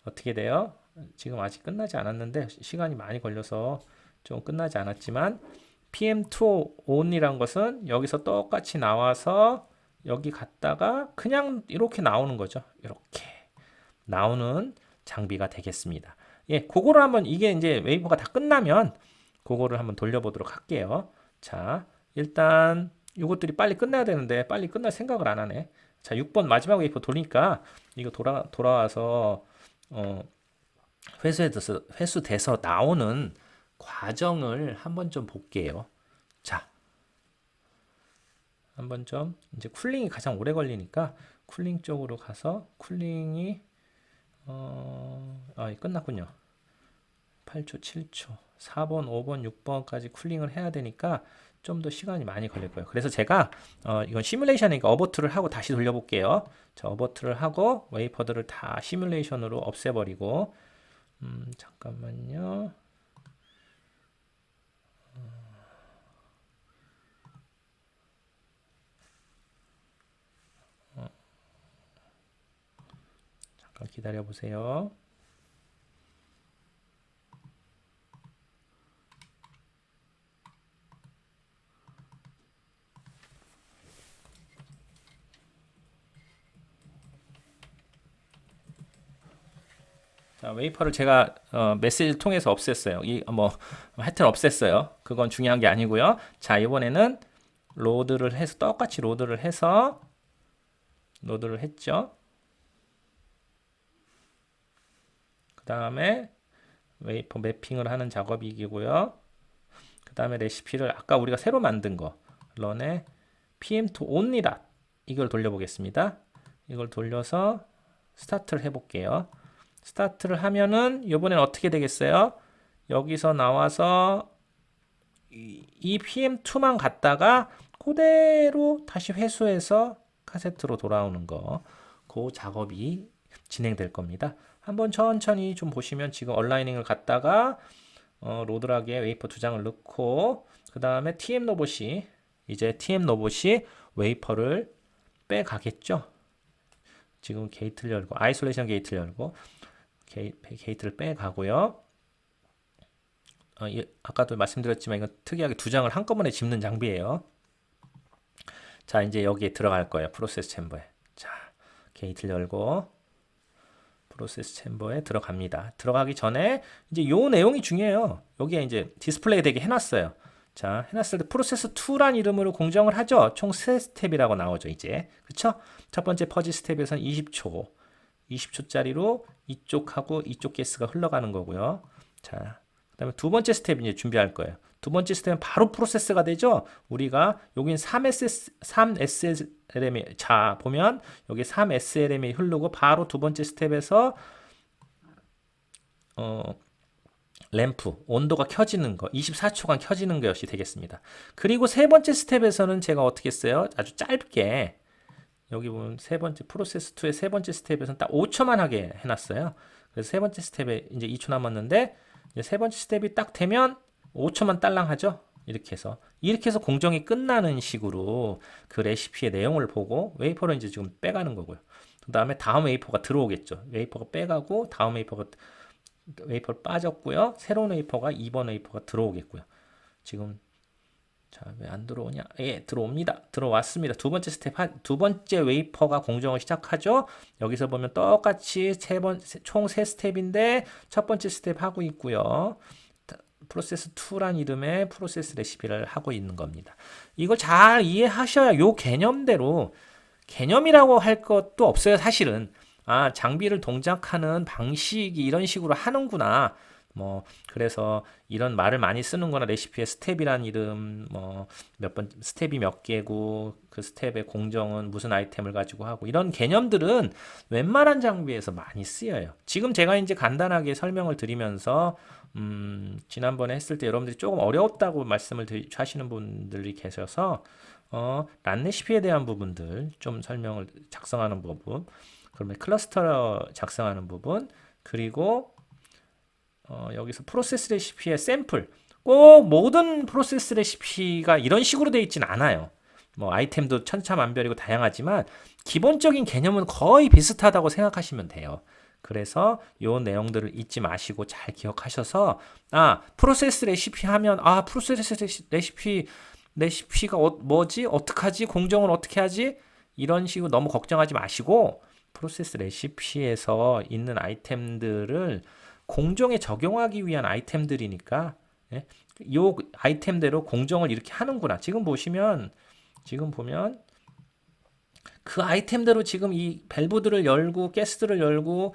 어떻게 돼요? 지금 아직 끝나지 않았는데 시간이 많이 걸려서 좀 끝나지 않았지만 PM2 only라는 것은 여기서 똑같이 나와서 여기 갔다가 그냥 이렇게 나오는 거죠. 이렇게 나오는 장비가 되겠습니다. 예, 그거를 한번 이게 이제 웨이퍼가 다 끝나면 그거를 한번 돌려보도록 할게요. 자, 일단 이것들이 빨리 끝나야 되는데 빨리 끝날 생각을 안 하네. 자, 6번 마지막 웨이퍼 돌리니까 이거 돌아와서 회수돼서 나오는 과정을 한번 좀 볼게요. 자, 한번 좀 이제 쿨링이 가장 오래 걸리니까 쿨링 쪽으로 가서 쿨링이 끝났군요. 8초, 7초, 4번, 5번, 6번까지 쿨링을 해야 되니까 좀 더 시간이 많이 걸릴 거예요. 그래서 제가 이건 시뮬레이션이니까 어버트를 하고 다시 돌려볼게요. 자, 어버트를 하고 웨이퍼들을 다 시뮬레이션으로 없애버리고 잠깐만요. 잠깐 기다려 보세요. 자, 웨이퍼를 제가 메시지를 통해서 없앴어요. 하여튼 없앴어요. 그건 중요한 게 아니고요. 자, 이번에는 로드를 해서 똑같이 로드를 했죠. 그 다음에 웨이퍼 매핑을 하는 작업이고요. 그 다음에 레시피를 아까 우리가 새로 만든 거 런에 PM2 only lat 이걸 돌려보겠습니다. 이걸 돌려서 스타트를 해볼게요. 스타트를 하면은 이번엔 어떻게 되겠어요? 여기서 나와서 이 PM2만 갔다가 그대로 다시 회수해서 카세트로 돌아오는 거, 그 작업이 진행될 겁니다. 한번 천천히 좀 보시면 지금 얼라이닝을 갖다가 로드락에 웨이퍼 두 장을 넣고 그 다음에 TM 로봇이 웨이퍼를 빼가겠죠. 지금 게이트를 열고 아이솔레이션 게이트를 열고 게이트를 빼가고요. 아까도 말씀드렸지만 이건 특이하게 두 장을 한꺼번에 집는 장비예요. 자, 이제 여기에 들어갈 거예요. 프로세스 챔버에. 자, 게이트를 열고 프로세스 챔버에 들어갑니다. 들어가기 전에 이제 요 내용이 중요해요. 여기에 이제 디스플레이 되게 해놨어요. 자, 해놨을 때 프로세스 2란 이름으로 공정을 하죠. 총 3스텝이라고 나오죠, 이제. 그쵸? 첫 번째 퍼지 스텝에서는 20초짜리로 이쪽하고 이쪽 가스가 흘러가는 거고요. 자, 그 다음에 두 번째 스텝 이제 준비할 거예요. 두 번째 스텝은 바로 프로세스가 되죠. 우리가 여긴 3SLM이 자 보면 여기 3SLM이 흐르고 바로 두 번째 스텝에서 램프 온도가 켜지는 거 24초간 켜지는 것이 되겠습니다. 그리고 세 번째 스텝에서는 제가 어떻게 했어요? 아주 짧게 여기 보면 세 번째 프로세스 2의 세 번째 스텝에서는 딱 5초만 하게 해놨어요. 그래서 세 번째 스텝에 이제 2초 남았는데 이제 세 번째 스텝이 딱 되면 5초만 딸랑하죠. 이렇게 해서 공정이 끝나는 식으로 그 레시피의 내용을 보고 웨이퍼를 이제 지금 빼가는 거고요. 그 다음에 다음 웨이퍼가 들어오겠죠. 웨이퍼가 빼가고 다음 웨이퍼가 빠졌고요. 새로운 웨이퍼가 2번 웨이퍼가 들어오겠고요. 지금 자, 왜 안 들어오냐? 예, 들어옵니다. 들어왔습니다. 두 번째 웨이퍼가 공정을 시작하죠. 여기서 보면 똑같이 총 세 스텝인데 첫 번째 스텝 하고 있고요. 프로세스 2란 이름의 프로세스 레시피를 하고 있는 겁니다. 이걸 잘 이해하셔야 요 개념이라고 할 것도 없어요, 사실은. 아, 장비를 동작하는 방식이 이런 식으로 하는구나. 그래서 이런 말을 많이 쓰는구나. 레시피에 스텝이란 이름, 스텝이 몇 개고, 그 스텝의 공정은 무슨 아이템을 가지고 하고, 이런 개념들은 웬만한 장비에서 많이 쓰여요. 지금 제가 이제 간단하게 설명을 드리면서, 지난번에 했을 때 여러분들이 조금 어려웠다고 말씀을 하시는 분들이 계셔서, 란 레시피에 대한 부분들, 좀 설명을 작성하는 부분, 그러면 클러스터 작성하는 부분, 그리고 여기서 프로세스 레시피의 샘플. 꼭 모든 프로세스 레시피가 이런 식으로 되어 있진 않아요. 아이템도 천차만별이고 다양하지만 기본적인 개념은 거의 비슷하다고 생각하시면 돼요. 그래서 요 내용들을 잊지 마시고 잘 기억하셔서 프로세스 레시피 하면 프로세스 레시피가 뭐지? 어떡하지? 공정을 어떻게 하지? 이런 식으로 너무 걱정하지 마시고 프로세스 레시피에서 있는 아이템들을 공정에 적용하기 위한 아이템들이니까 이 아이템대로 공정을 이렇게 하는구나. 지금 보면 그 아이템대로 지금 이 밸브들을 열고 가스들을 열고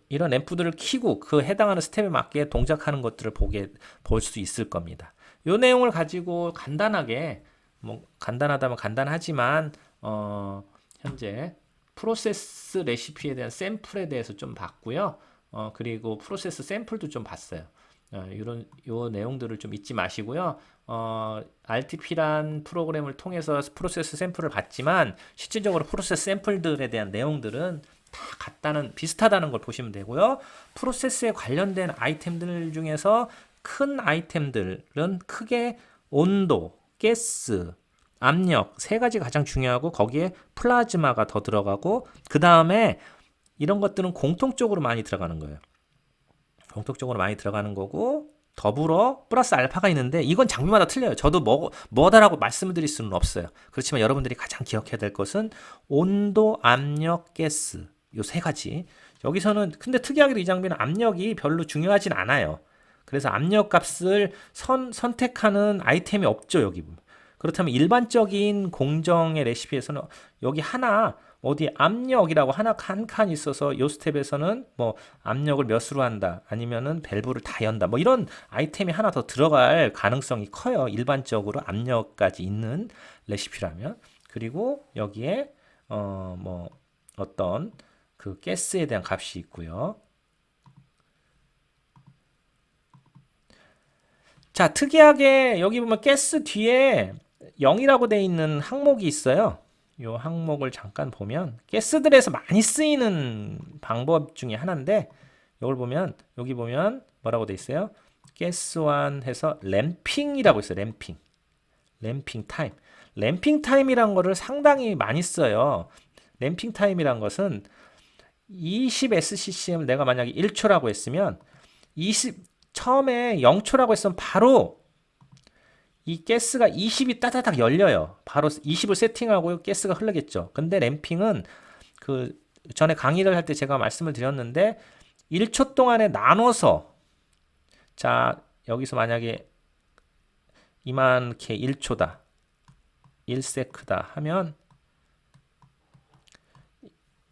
이런 램프들을 켜고 그 해당하는 스텝에 맞게 동작하는 것들을 볼 수 있을 겁니다. 이 내용을 가지고 간단하게 간단하다면 간단하지만 현재 프로세스 레시피에 대한 샘플에 대해서 좀 봤고요. 그리고 프로세스 샘플도 좀 봤어요. 요 내용들을 좀 잊지 마시고요. RTP란 프로그램을 통해서 프로세스 샘플을 봤지만 실질적으로 프로세스 샘플들에 대한 내용들은 다 비슷하다는 걸 보시면 되고요. 프로세스에 관련된 아이템들 중에서 큰 아이템들은 크게 온도, 가스, 압력 세 가지가 가장 중요하고 거기에 플라즈마가 더 들어가고 그 다음에 이런 것들은 공통적으로 많이 들어가는 거예요. 공통적으로 많이 들어가는 거고 더불어 플러스 알파가 있는데 이건 장비마다 틀려요. 저도 뭐다라고 말씀을 드릴 수는 없어요. 그렇지만 여러분들이 가장 기억해야 될 것은 온도, 압력, 가스 요 세 가지. 여기서는 근데 특이하게도 이 장비는 압력이 별로 중요하진 않아요. 그래서 압력 값을 선택하는 아이템이 없죠. 여기 보면. 그렇다면 일반적인 공정의 레시피에서는 여기 하나 어디 압력이라고 한 칸 있어서 요 스텝에서는 압력을 몇으로 한다 아니면은 밸브를 다 연다 이런 아이템이 하나 더 들어갈 가능성이 커요. 일반적으로 압력까지 있는 레시피라면. 그리고 여기에 어떤 그 가스에 대한 값이 있고요. 자, 특이하게 여기 보면 가스 뒤에 0이라고 되어 있는 항목이 있어요. 요 항목을 잠깐 보면 가스들에서 많이 쓰이는 방법 중에 하나인데 이걸 보면 여기 보면 뭐라고 돼 있어요? 가스완 해서 램핑이라고 있어요. 램핑 타임. 램핑 타임이란 거를 상당히 많이 써요. 램핑 타임이란 것은 20 SCCM 내가 만약에 1초라고 했으면 20 처음에 0초라고 했으면 바로 이 가스가 20이 따다닥 열려요. 바로 20을 세팅하고 가스가 흐르겠죠. 근데 램핑은 그 전에 강의를 할 때 제가 말씀을 드렸는데 1초 동안에 나눠서 자 여기서 만약에 이만큼 1초다 1세크다 하면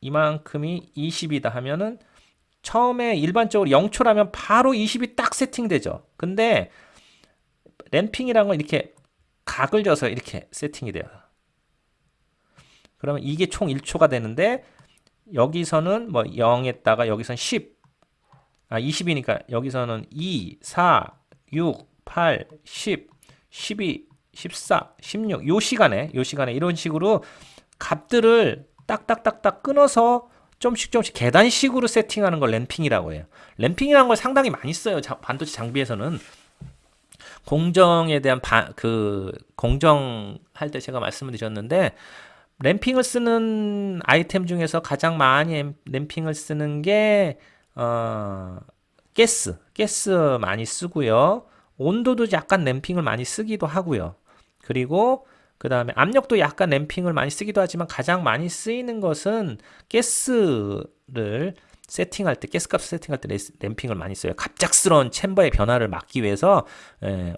이만큼이 20이다 하면은 처음에 일반적으로 0초라면 바로 20이 딱 세팅되죠. 근데 램핑이라는 건 이렇게 각을 져서 이렇게 세팅이 돼요. 그러면 이게 총 1초가 되는데 여기서는 뭐 0에다가 여기서는 10 20이니까 여기서는 2, 4, 6, 8, 10, 12, 14, 16 요 시간에 이런 식으로 값들을 딱딱딱딱 끊어서 좀씩 계단식으로 세팅하는 걸 램핑이라고 해요. 램핑이라는 걸 상당히 많이 써요. 반도체 장비에서는. 공정에 대한 공정할 때 제가 말씀을 드렸는데 램핑을 쓰는 아이템 중에서 가장 많이 램핑을 쓰는 게 가스 많이 쓰고요. 온도도 약간 램핑을 많이 쓰기도 하고요. 그리고 그 다음에 압력도 약간 램핑을 많이 쓰기도 하지만 가장 많이 쓰이는 것은 가스를 세팅할 때, 가스값 세팅할 때 램핑을 많이 써요. 갑작스러운 챔버의 변화를 막기 위해서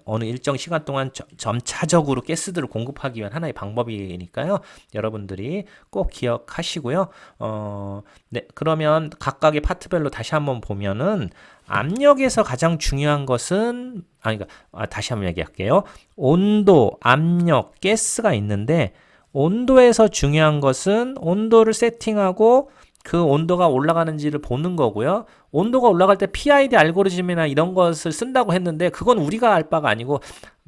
어느 일정 시간 동안 점차적으로 가스들을 공급하기 위한 하나의 방법이니까요. 여러분들이 꼭 기억하시고요. 네, 그러면 각각의 파트별로 다시 한번 보면은 압력에서 가장 중요한 것은 다시 한번 얘기할게요. 온도, 압력, 가스가 있는데 온도에서 중요한 것은 온도를 세팅하고 그 온도가 올라가는지를 보는 거고요. 온도가 올라갈 때 PID 알고리즘이나 이런 것을 쓴다고 했는데 그건 우리가 알 바가 아니고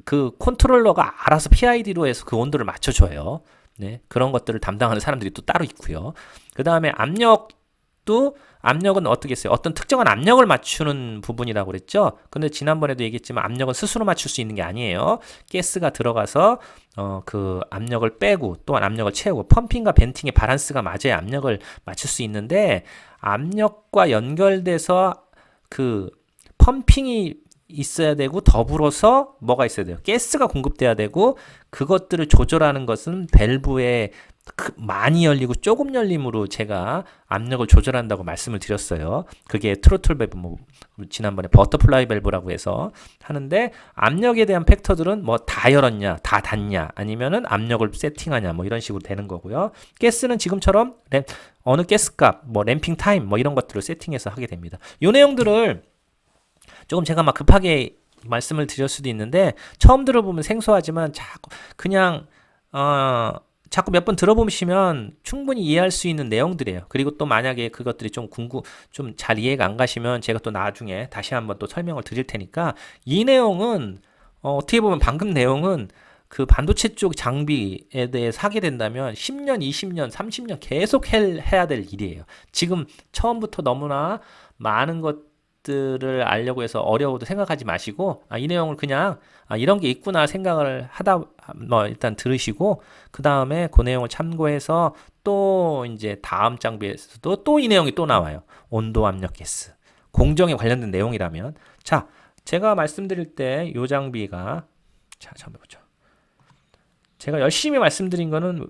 그 컨트롤러가 알아서 PID로 해서 그 온도를 맞춰줘요. 네, 그런 것들을 담당하는 사람들이 또 따로 있고요. 그 다음에 압력은 어떻게 했어요? 어떤 특정한 압력을 맞추는 부분이라고 그랬죠? 근데 지난번에도 얘기했지만 압력은 스스로 맞출 수 있는 게 아니에요. 가스가 들어가서 그 압력을 빼고 또한 압력을 채우고 펌핑과 벤팅의 밸런스가 맞아야 압력을 맞출 수 있는데 압력과 연결돼서 그 펌핑이 있어야 되고 더불어서 뭐가 있어야 돼요? 가스가 공급돼야 되고 그것들을 조절하는 것은 밸브에 많이 열리고 조금 열림으로 제가 압력을 조절한다고 말씀을 드렸어요. 그게 트로틀 밸브, 지난번에 버터플라이 밸브라고 해서 하는데 압력에 대한 팩터들은 뭐 다 열었냐, 다 닫냐, 아니면은 압력을 세팅하냐, 뭐 이런 식으로 되는 거고요. 가스는 지금처럼 어느 가스값, 뭐 램핑 타임, 뭐 이런 것들을 세팅해서 하게 됩니다. 이 내용들을 조금 제가 막 급하게 말씀을 드릴 수도 있는데 처음 들어보면 생소하지만 자꾸 몇 번 들어보시면 충분히 이해할 수 있는 내용들이에요. 그리고 또 만약에 그것들이 좀 잘 이해가 안 가시면 제가 또 나중에 다시 한번 또 설명을 드릴 테니까 이 내용은 어떻게 보면 방금 내용은 그 반도체 쪽 장비에 대해서 하게 된다면 10년, 20년, 30년 계속 해야 될 일이에요. 지금 처음부터 너무나 많은 것들을 알려고 해서 어려워도 생각하지 마시고 이 내용을 그냥 이런 게 있구나 생각을 하다 일단 들으시고 그 다음에 그 내용을 참고해서 또 이제 다음 장비에서도 또 이 내용이 또 나와요. 온도, 압력, 가스. 공정에 관련된 내용이라면 자, 제가 말씀드릴 때 이 장비가 잠깐만 보죠. 제가 열심히 말씀드린 거는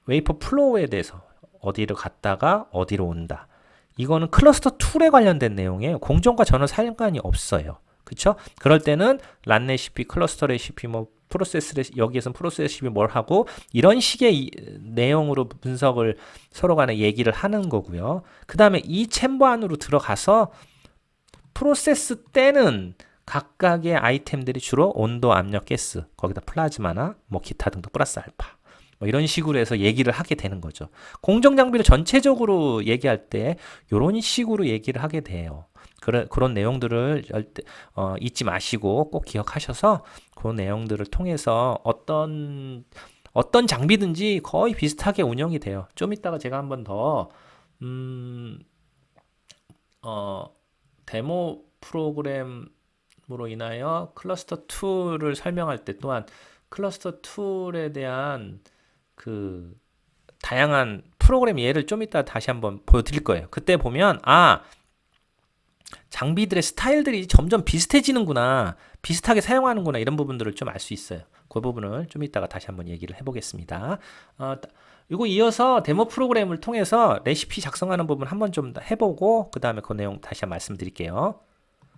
웨이퍼 플로우에 대해서 어디로 갔다가 어디로 온다. 이거는 클러스터 툴에 관련된 내용이에요. 공정과 전혀 상관이 없어요. 그쵸? 그럴 때는 란 레시피, 클러스터 레시피, 프로세스 레시피, 여기에서는 프로세스 레시피 뭘 하고 이런 식의 내용으로 분석을 서로 간에 얘기를 하는 거고요. 그 다음에 이 챔버 안으로 들어가서 프로세스 때는 각각의 아이템들이 주로 온도, 압력, 가스, 거기다 플라즈마나 뭐 기타 등등 플러스 알파 뭐 이런 식으로 해서 얘기를 하게 되는 거죠. 공정 장비를 전체적으로 얘기할 때 이런 식으로 얘기를 하게 돼요. 그런 내용들을 잊지 마시고 꼭 기억하셔서 그 내용들을 통해서 어떤 어떤 장비든지 거의 비슷하게 운영이 돼요. 좀 이따가 제가 한번 더 어, 데모 프로그램으로 인하여 클러스터 툴을 설명할 때 또한 클러스터 툴에 대한 그 다양한 프로그램 예를 좀 이따 다시 한번 보여드릴 거예요. 그때 보면 장비들의 스타일들이 점점 비슷해지는구나, 비슷하게 사용하는구나, 이런 부분들을 좀 알 수 있어요. 그 부분을 좀 이따가 다시 한번 얘기를 해보겠습니다. 이거 이어서 데모 프로그램을 통해서 레시피 작성하는 부분 한번 좀 해보고 그 다음에 그 내용 다시 한번 말씀드릴게요.